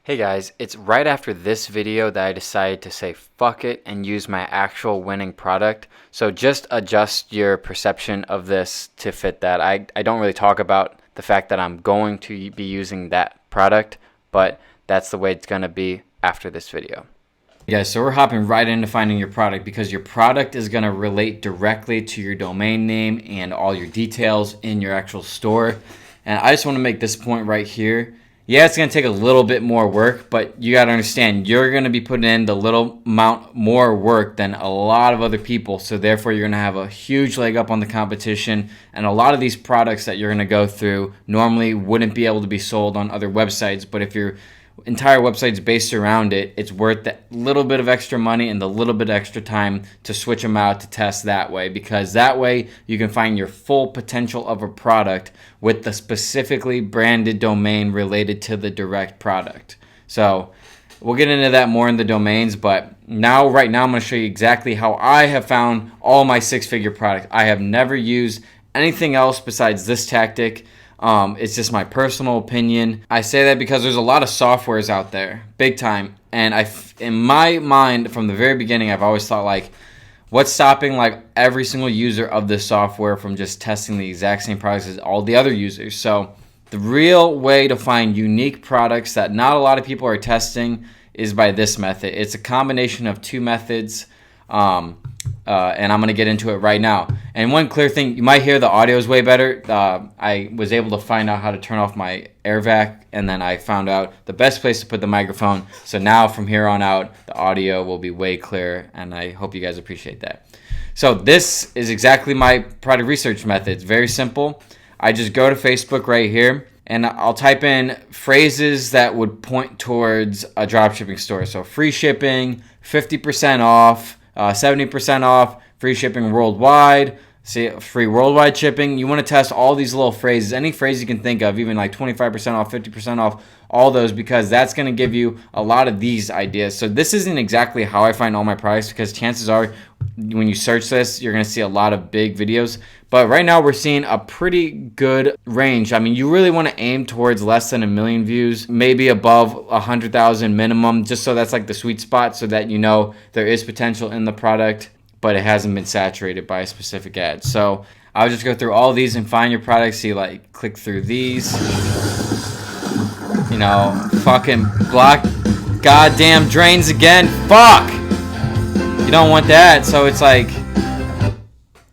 Hey guys, it's right after this video that I decided to say fuck it and use my actual winning product. So just adjust your perception of this to fit that. I don't really talk about the fact that I'm going to be using that product, but that's the way it's going to be after this video. Hey guys, so we're hopping right into finding your product because your product is going to relate directly to your domain name and all your details in your actual store. And I just want to make this point right here. Yeah, it's going to take a little bit more work, but you got to understand you're going to be putting in the little amount more work than a lot of other people. So therefore, you're going to have a huge leg up on the competition. And a lot of these products that you're going to go through normally wouldn't be able to be sold on other websites. But if your entire website's based around it, it's worth that little bit of extra money and the little bit of extra time to switch them out to test that way, because that way you can find your full potential of a product with the specifically branded domain related to the direct product. So we'll get into that more in the domains, but right now I'm going to show you exactly how I have found all my six-figure products. I have never used anything else besides this tactic. It's just my personal opinion. I say that because there's a lot of softwares out there, big time. And in my mind, from the very beginning, I've always thought, like, what's stopping like every single user of this software from just testing the exact same products as all the other users? So the real way to find unique products that not a lot of people are testing is by this method. It's a combination of two methods. And I'm going to get into it right now. And one clear thing, you might hear the audio is way better. I was able to find out how to turn off my air vac, and then I found out the best place to put the microphone. So now from here on out, the audio will be way clearer, and I hope you guys appreciate that. So this is exactly my product research method. It's very simple. I just go to Facebook right here, and I'll type in phrases that would point towards a dropshipping store. So free shipping, 50% off, 70% off, free shipping worldwide, free worldwide shipping. You want to test all these little phrases, any phrase you can think of, even like 25% off, 50% off, all those, because that's going to give you a lot of these ideas. So this isn't exactly how I find all my products, because chances are when you search this, you're going to see a lot of big videos. But right now we're seeing a pretty good range. I mean, you really want to aim towards less than 1 million views, maybe above 100,000 minimum, just so that's like the sweet spot, so that you know there is potential in the product, but it hasn't been saturated by a specific ad. So I'll just go through all these and find your products. See, like, click through these. You know, fucking block goddamn drains again. Fuck! You don't want that. So it's like,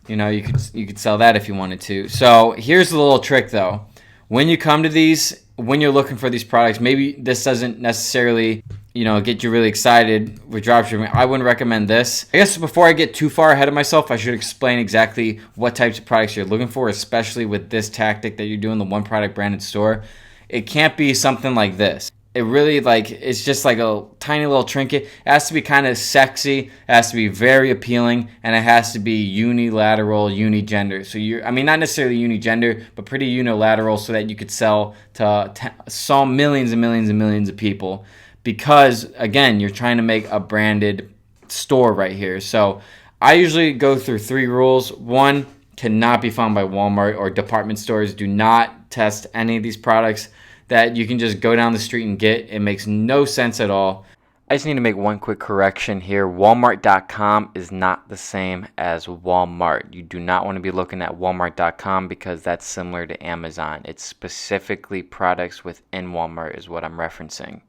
you know, you could sell that if you wanted to. So here's the little trick though. When you come to these, when you're looking for these products, maybe this doesn't necessarily, you know, get you really excited with dropshipping. I wouldn't recommend this. I guess before I get too far ahead of myself, I should explain exactly what types of products you're looking for, especially with this tactic that you're doing, the one product branded store. It can't be something like this. It really, like, it's just like a tiny little trinket. It has to be kind of sexy. It has to be very appealing, and it has to be unilateral, unigender. So I mean, not necessarily unigender, but pretty unilateral, so that you could sell to some millions and millions and millions of people. Because again, you're trying to make a branded store right here. So I usually go through 3 rules. 1, cannot be found by Walmart or department stores. Do not test any of these products that you can just go down the street and get. It makes no sense at all. I just need to make one quick correction here. Walmart.com is not the same as Walmart. You do not want to be looking at Walmart.com because that's similar to Amazon. It's specifically products within Walmart is what I'm referencing.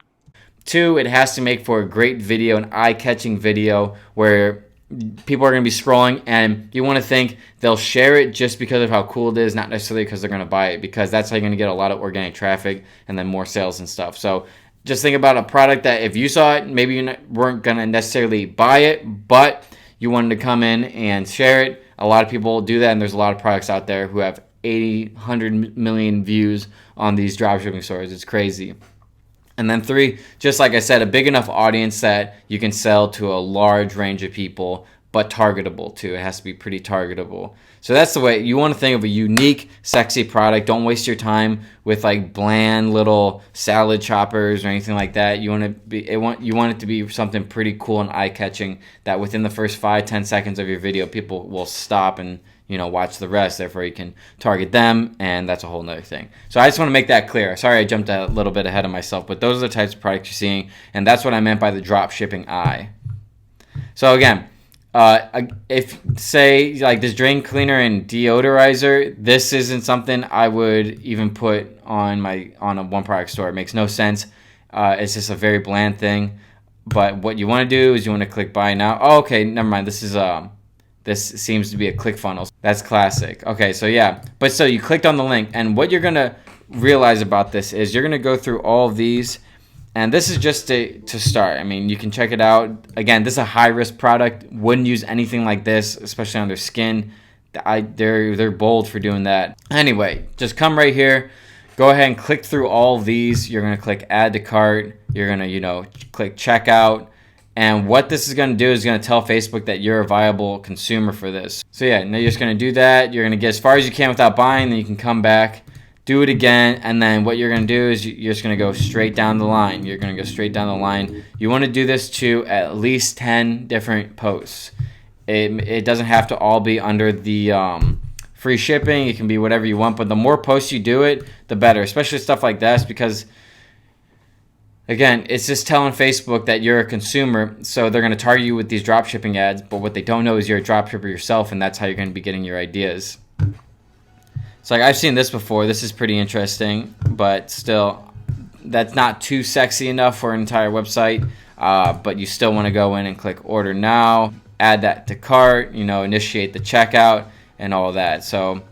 2, it has to make for a great video, an eye-catching video where people are going to be scrolling, and you want to think they'll share it just because of how cool it is, not necessarily because they're going to buy it, because that's how you're going to get a lot of organic traffic and then more sales and stuff. So just think about a product that if you saw it, maybe you weren't going to necessarily buy it, but you wanted to come in and share it. A lot of people do that, and there's a lot of products out there who have 80, 100 million views on these dropshipping stores. It's crazy. And then 3, just like I said, a big enough audience that you can sell to a large range of people, but targetable too. It has to be pretty targetable. So that's the way you want to think of a unique, sexy product. Don't waste your time with like bland little salad choppers or anything like that. You want it to be something pretty cool and eye-catching that within the first 5-10 seconds of your video, people will stop and, watch the rest. Therefore, you can target them, and that's a whole nother thing. So I just want to make that clear. Sorry, I jumped a little bit ahead of myself, but those are the types of products you're seeing, and that's what I meant by the drop shipping eye. So again, if say like this drain cleaner and deodorizer, this isn't something I would even put on a one product store. It makes no sense. It's just a very bland thing. But what you want to do is you want to click buy now. Oh, okay, never mind. This seems to be a ClickFunnels. That's classic. Okay, so yeah. But so you clicked on the link, and what you're gonna realize about this is you're gonna go through all of these, and this is just to start. I mean, you can check it out. Again, this is a high risk product. Wouldn't use anything like this, especially on their skin. They're bold for doing that. Anyway, just come right here. Go ahead and click through all of these. You're gonna click add to cart. You're gonna click checkout. And what this is going to do is going to tell Facebook that you're a viable consumer for this. So yeah, now you're just going to do that. You're going to get as far as you can without buying. Then you can come back, do it again. And then what you're going to do is you're just going to go straight down the line. You're going to go straight down the line. You want to do this to at least 10 different posts. It doesn't have to all be under the free shipping. It can be whatever you want. But the more posts you do it, the better. Especially stuff like this, because again, it's just telling Facebook that you're a consumer, so they're going to target you with these dropshipping ads, but what they don't know is you're a dropshipper yourself, and that's how you're going to be getting your ideas. So like I've seen this before. This is pretty interesting, but still, that's not too sexy enough for an entire website, but you still want to go in and click order now, add that to cart, initiate the checkout, and all that. So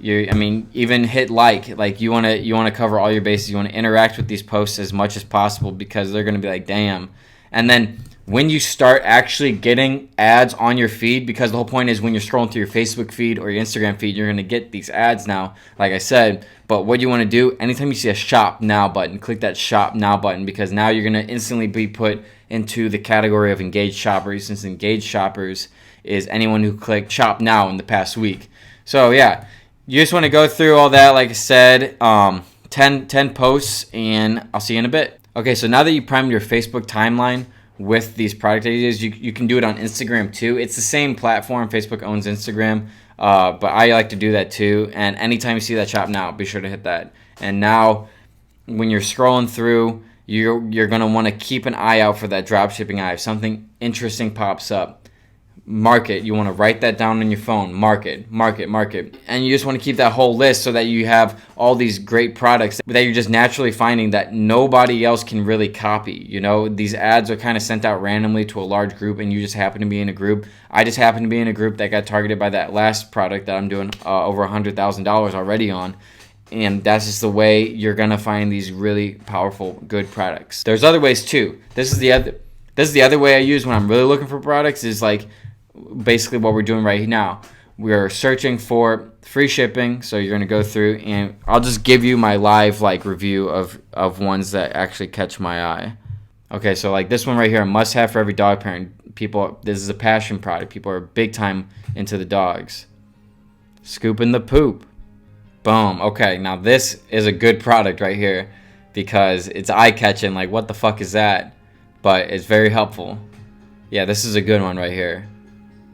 even hit like you want to cover all your bases. You want to interact with these posts as much as possible, because they're going to be like, damn. And then when you start actually getting ads on your feed, because the whole point is when you're scrolling through your Facebook feed or your Instagram feed, you're going to get these ads now, like I said. But what you want to do, anytime you see a shop now button, click that shop now button, because now you're going to instantly be put into the category of engaged shoppers, since engaged shoppers is anyone who clicked shop now in the past week. So yeah, you just want to go through all that, like I said, 10 posts, and I'll see you in a bit. Okay, so now that you primed your Facebook timeline with these product ideas, you can do it on Instagram too. It's the same platform. Facebook owns Instagram, but I like to do that too. And anytime you see that shop now, be sure to hit that. And now when you're scrolling through, you're going to want to keep an eye out for that dropshipping eye. If something interesting pops up, mark it. You want to write that down on your phone. Mark it. And you just want to keep that whole list so that you have all these great products that you're just naturally finding that nobody else can really copy. These ads are kind of sent out randomly to a large group, and you just happen to be in a group. I just happen to be in a group that got targeted by that last product that I'm doing over $100,000 already on. And that's just the way you're going to find these really powerful, good products. There's other ways too. This is the other way I use when I'm really looking for products, is like basically what we're doing right now. We're searching for free shipping, so you're going to go through, and I'll just give you my live review of ones that actually catch my eye. Okay, so like this one right here, a must-have for every dog parent. This is a passion product. People are big time into the dogs. Scooping the poop. Boom. Okay, now this is a good product right here, because it's eye-catching. Like, what the fuck is that? But it's very helpful. Yeah, this is a good one right here.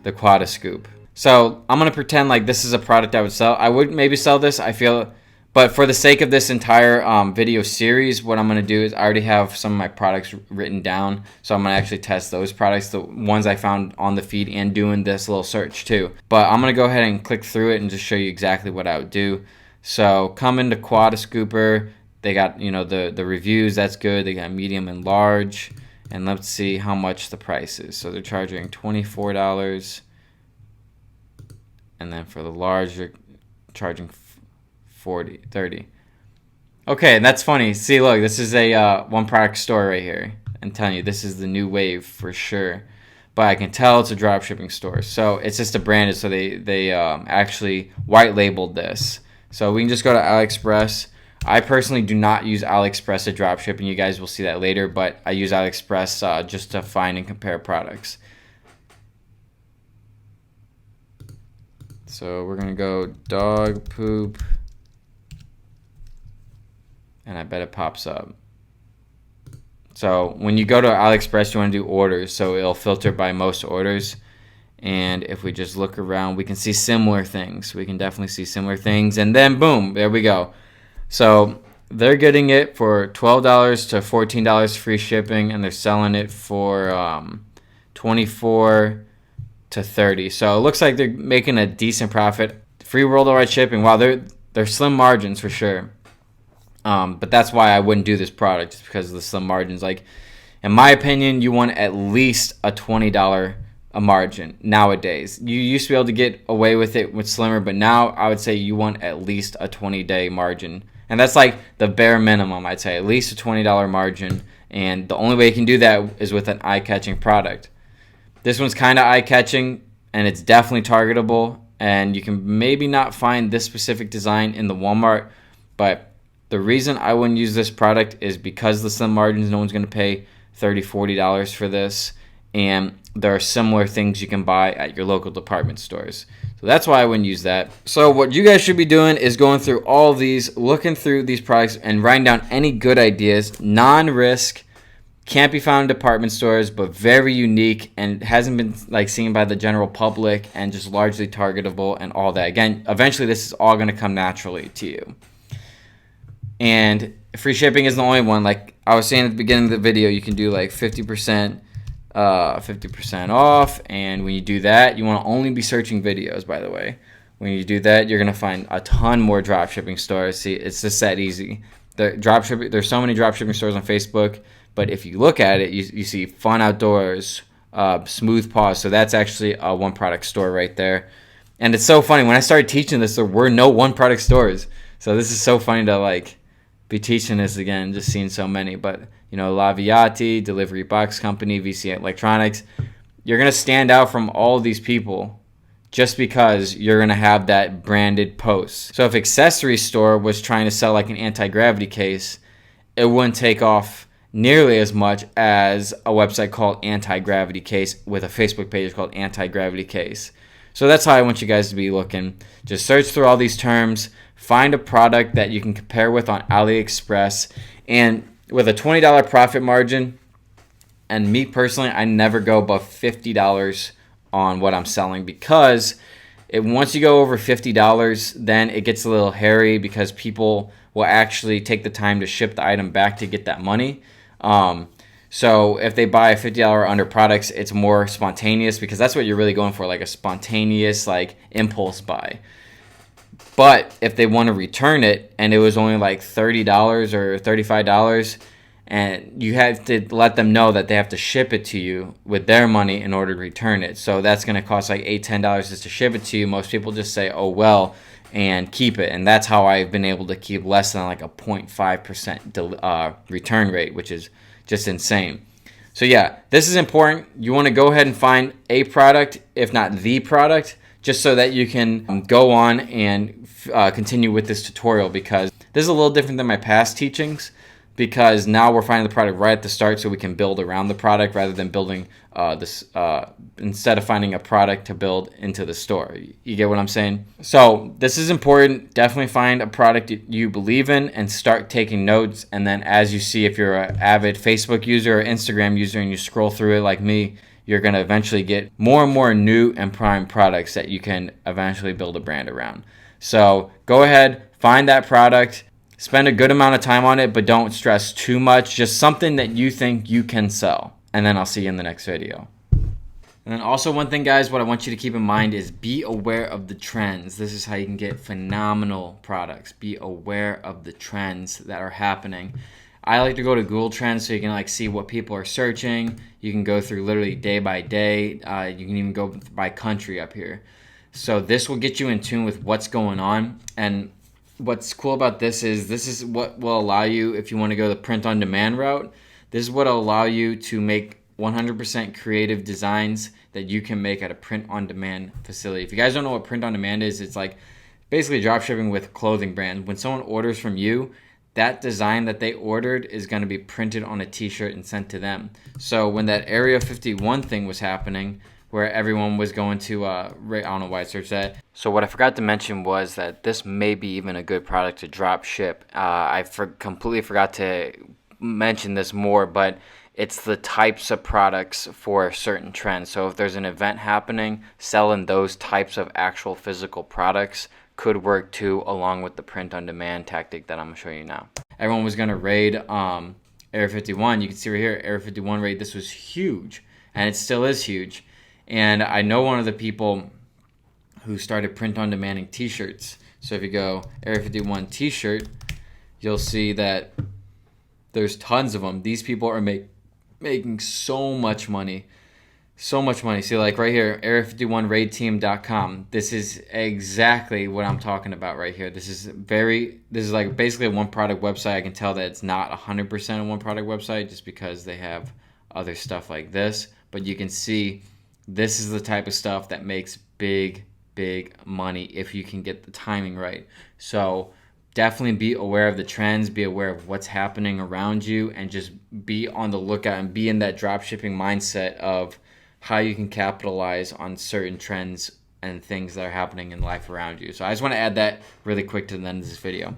The Quad Scoop. So I'm going to pretend like this is a product I would sell. I would maybe sell this, I feel. But for the sake of this entire video series, what I'm going to do is I already have some of my products written down. So I'm going to actually test those products, the ones I found on the feed, and doing this little search too. But I'm going to go ahead and click through it and just show you exactly what I would do. So come into Quad Scooper. They got, the reviews. That's good. They got medium and large. And let's see how much the price is. So they're charging $24. And then for the large, you're charging $30. Okay, that's funny. See, look, this is a one product store right here. I'm telling you, this is the new wave for sure. But I can tell it's a dropshipping store. So it's just a branded, so they actually white labeled this. So we can just go to AliExpress. I personally do not use AliExpress to dropship, and you guys will see that later, but I use AliExpress just to find and compare products. So we're going to go dog poop, and I bet it pops up. So when you go to AliExpress, you want to do orders, so it'll filter by most orders. And if we just look around, we can see similar things. We can definitely see similar things. And then boom, there we go. So they're getting it for $12 to $14 free shipping, and they're selling it for $24 to $30. So it looks like they're making a decent profit. Free worldwide shipping. Wow, they're slim margins for sure. But that's why I wouldn't do this product, just because of the slim margins. Like, in my opinion, you want at least a $20 a margin nowadays. You used to be able to get away with it with slimmer, but now I would say you want at least a 20-day margin. And that's like the bare minimum, I'd say. At least a $20 margin. And the only way you can do that is with an eye-catching product. This one's kind of eye-catching, and it's definitely targetable. And you can maybe not find this specific design in the Walmart, but the reason I wouldn't use this product is because the slim margins. No one's going to pay $30, $40 for this. And there are similar things you can buy at your local department stores. So that's why I wouldn't use that. So what you guys should be doing is going through all of these, looking through these products, and writing down any good ideas. Non-risk, can't be found in department stores, but very unique and hasn't been like seen by the general public, and just largely targetable and all that. Again, eventually this is all going to come naturally to you. And free shipping isn't the only one. Like I was saying at the beginning of the video, you can do like 50% off. And when you do that, you want to only be searching videos, by the way. When you do that, you're going to find a ton more dropshipping stores. See, it's just that easy. There's so many dropshipping stores on Facebook, but if you look at it, you see Fun Outdoors, Smooth Paws. So that's actually a one product store right there. And it's so funny. When I started teaching this, there were no one product stores. So this is so funny to like be teaching this again, just seeing so many. But Laviati, Delivery Box Company, VC Electronics, you're going to stand out from all these people just because you're going to have that branded post. So if Accessory Store was trying to sell like an anti-gravity case, it wouldn't take off nearly as much as a website called Anti-Gravity Case with a Facebook page called Anti-Gravity Case. So that's how I want you guys to be looking. Just search through all these terms, find a product that you can compare with on AliExpress, and with a $20 profit margin, and me personally, I never go above $50 on what I'm selling, because once you go over $50, then it gets a little hairy, because people will actually take the time to ship the item back to get that money. So if they buy a $50 or under products, it's more spontaneous, because that's what you're really going for, like a spontaneous like impulse buy. But if they want to return it and it was only like $30 or $35, and you have to let them know that they have to ship it to you with their money in order to return it. So that's going to cost like $8, $10 just to ship it to you. Most people just say, oh, well, and keep it. And that's how I've been able to keep less than like a 0.5% return rate, which is just insane. So yeah, this is important. You want to go ahead and find a product, if not the product, just so that you can go on and continue with this tutorial, because this is a little different than my past teachings, because now we're finding the product right at the start so we can build around the product rather than building instead of finding a product to build into the store. You get what I'm saying? So this is important. Definitely find a product you believe in and start taking notes. And then as you see, if you're an avid Facebook user or Instagram user and you scroll through it like me, you're going to eventually get more and more new and prime products that you can eventually build a brand around. So go ahead, find that product, spend a good amount of time on it, but don't stress too much. Just something that you think you can sell. And then I'll see you in the next video. And then also one thing, guys, what I want you to keep in mind is be aware of the trends. This is how you can get phenomenal products. Be aware of the trends that are happening. I like to go to Google Trends so you can like see what people are searching. You can go through literally day by day. You can even go by country up here. So this will get you in tune with what's going on. And what's cool about this is what will allow you, if you want to go the print on demand route, this is what will allow you to make 100% creative designs that you can make at a print on demand facility. If you guys don't know what print on demand is, it's like basically dropshipping with a clothing brand. When someone orders from you, that design that they ordered is going to be printed on a t-shirt and sent to them. So when that Area 51 thing was happening, where everyone was going to, I don't know why I searched that. So what I forgot to mention was that this may be even a good product to drop ship. I completely forgot to mention this more, but it's the types of products for certain trends. So if there's an event happening, selling those types of actual physical products could work too, along with the print on demand tactic that I'm gonna show you now. Everyone was gonna raid Area 51. You can see right here, Area 51 raid. This was huge, and it still is huge. And I know one of the people who started print on demanding t-shirts. So if you go Area 51 t-shirt, you'll see that there's tons of them. These people are making so much money. So much money. See, like right here, area51raidteam.com. This is exactly what I'm talking about right here. This is like basically a one product website. I can tell that it's not 100% a one product website just because they have other stuff like this. But you can see this is the type of stuff that makes big money if you can get the timing right. So definitely be aware of the trends, be aware of what's happening around you, and just be on the lookout and be in that dropshipping mindset of how you can capitalize on certain trends and things that are happening in life around you. So I just want to add that really quick to the end of this video.